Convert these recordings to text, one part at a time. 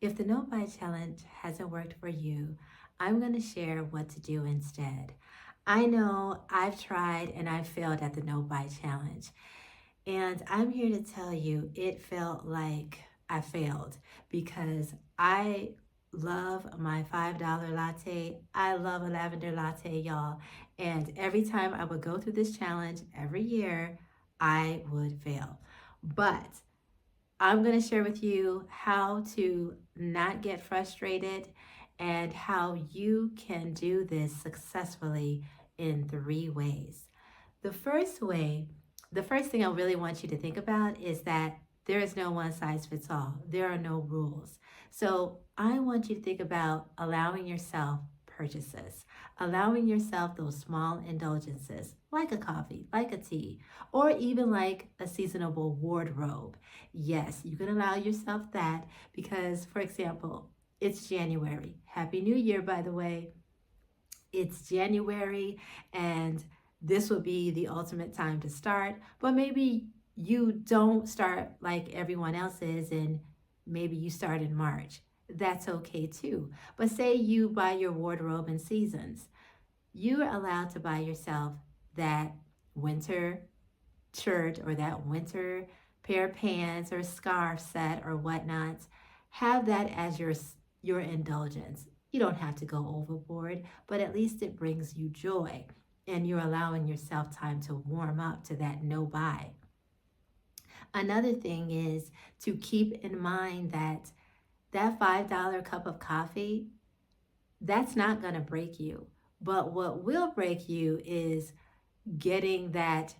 If the no buy challenge hasn't worked for you, I'm going to share what to do instead. I know I've tried and I've failed at the no buy challenge, and I'm here to tell you it felt like I failed because I love my $5 latte. I love a lavender latte, y'all. And every time I would go through this challenge every year, I would fail. But I'm going to share with you how to not get frustrated and how you can do this successfully in 3 ways. The first way, the first thing I really want you to think about is that there is no one size fits all. There are no rules. So I want you to think about allowing yourself purchases, allowing yourself those small indulgences like a coffee, like a tea, or even like a seasonable wardrobe. Yes, you can allow yourself that because, for example, it's January. Happy New Year, by the way. It's January, and this would be the ultimate time to start. But maybe you don't start like everyone else is, and maybe you start in March. That's okay too. But say you buy your wardrobe in seasons, you are allowed to buy yourself that winter shirt or that winter pair of pants or scarf set or whatnot. Have that as your indulgence. You don't have to go overboard, but at least it brings you joy and you're allowing yourself time to warm up to that no buy. Another thing is to keep in mind that that $5 cup of coffee, that's not going to break you. But what will break you is getting that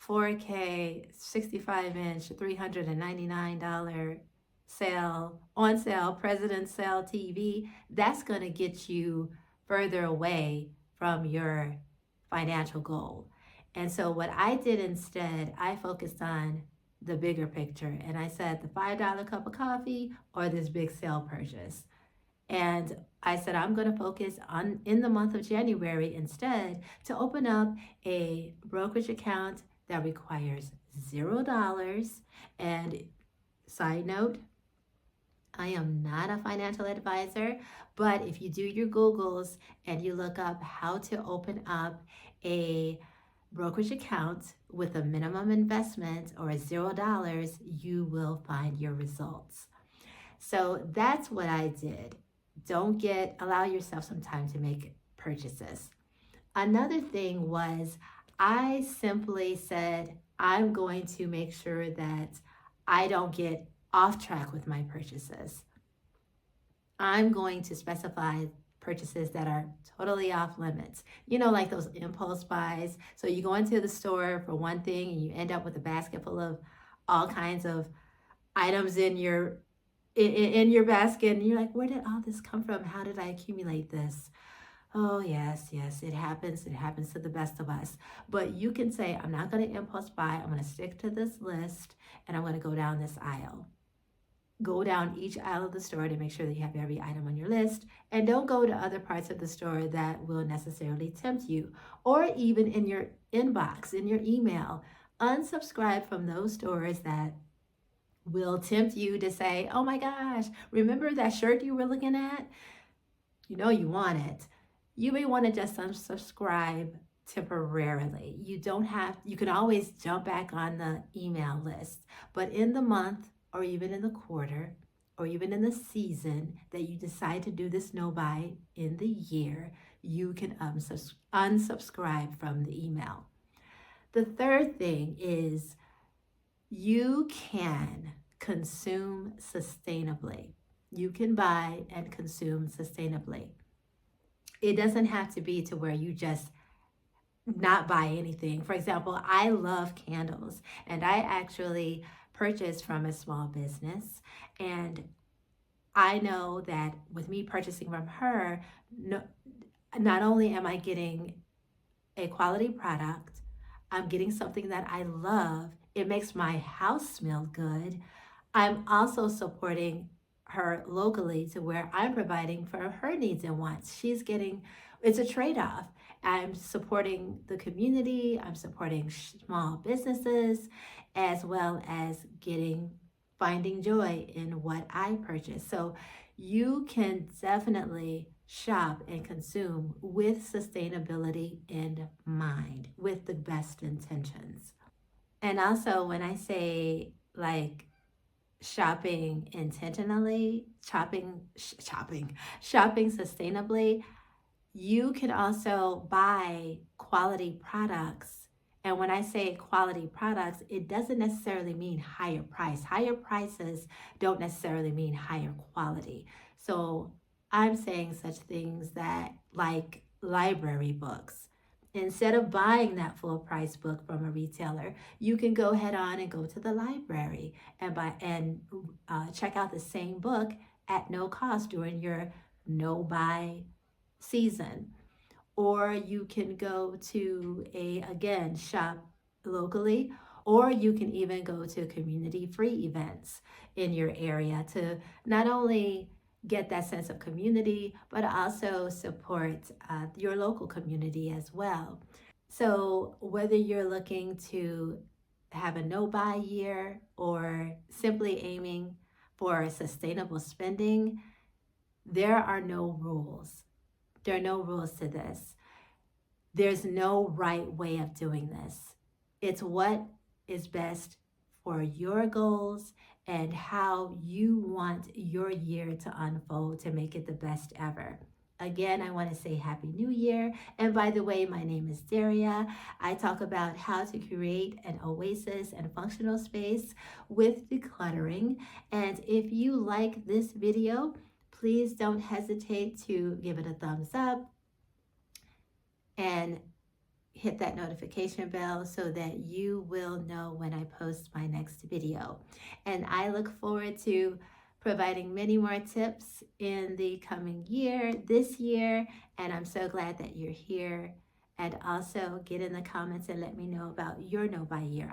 4K 65-inch $399 sale on sale President sale TV. That's going to get you further away from your financial goal. And so what I did instead, I focused on the bigger picture and I said the $5 cup of coffee or this big sale purchase. And I said, I'm going to focus on in the month of January instead to open up a brokerage account that requires $0. And side note, I am not a financial advisor, but if you do your Googles and you look up how to open up a brokerage account with a minimum investment or $0, you will find your results. So that's what I did. Allow yourself some time to make purchases. Another thing was I simply said, I'm going to make sure that I don't get off track with my purchases. I'm going to specify purchases that are totally off limits. You know, like those impulse buys. So you go into the store for one thing and you end up with a basket full of all kinds of items in your basket, and you're like, where did all this come from? How did I accumulate this? Oh, yes, yes, it happens. It happens to the best of us. But you can say, I'm not going to impulse buy. I'm going to stick to this list and I'm going to go down this aisle. Go down each aisle of the store to make sure that you have every item on your list. And don't go to other parts of the store that will necessarily tempt you. Or even in your inbox, in your email, unsubscribe from those stores that will tempt you to say, oh my gosh, remember that shirt you were looking at? You know you want it. You may want to just unsubscribe temporarily. You can always jump back on the email list. But in the month, or even in the quarter, or even in the season that you decide to do this no buy in the year, you can unsubscribe from the email. The third thing is you can consume sustainably. You can buy and consume sustainably. It doesn't have to be to where you just not buy anything. For example, I love candles and I actually purchased from a small business, and I know that with me purchasing from her, no, not only am I getting a quality product, I'm getting something that I love. It makes my house smell good. I'm also supporting her locally to where I'm providing for her needs and wants. It's a trade off. I'm supporting the community, I'm supporting small businesses, as well as finding joy in what I purchase. So you can definitely shop and consume with sustainability in mind, with the best intentions. And also, when I say like shopping intentionally, shopping sustainably, you can also buy quality products. And when I say quality products, it doesn't necessarily mean higher price. Higher prices don't necessarily mean higher quality. So I'm saying such things that like library books. Instead of buying that full price book from a retailer, you can go head on and go to the library and check out the same book at no cost during your no buy season. Or you can go to again, shop locally, or you can even go to community free events in your area to not only get that sense of community, but also support your local community as well. So, whether you're looking to have a no buy year or simply aiming for sustainable spending, there are no rules. There are no rules to this. There's no right way of doing this. It's what is best for your goals and how you want your year to unfold to make it the best ever. Again, I want to say Happy New Year. And by the way, my name is Daria. I talk about how to create an oasis and functional space with decluttering. And if you like this video, please don't hesitate to give it a thumbs up and hit that notification bell so that you will know when I post my next video. And I look forward to providing many more tips in the coming year, this year, and I'm so glad that you're here. And also get in the comments and let me know about your no buy year.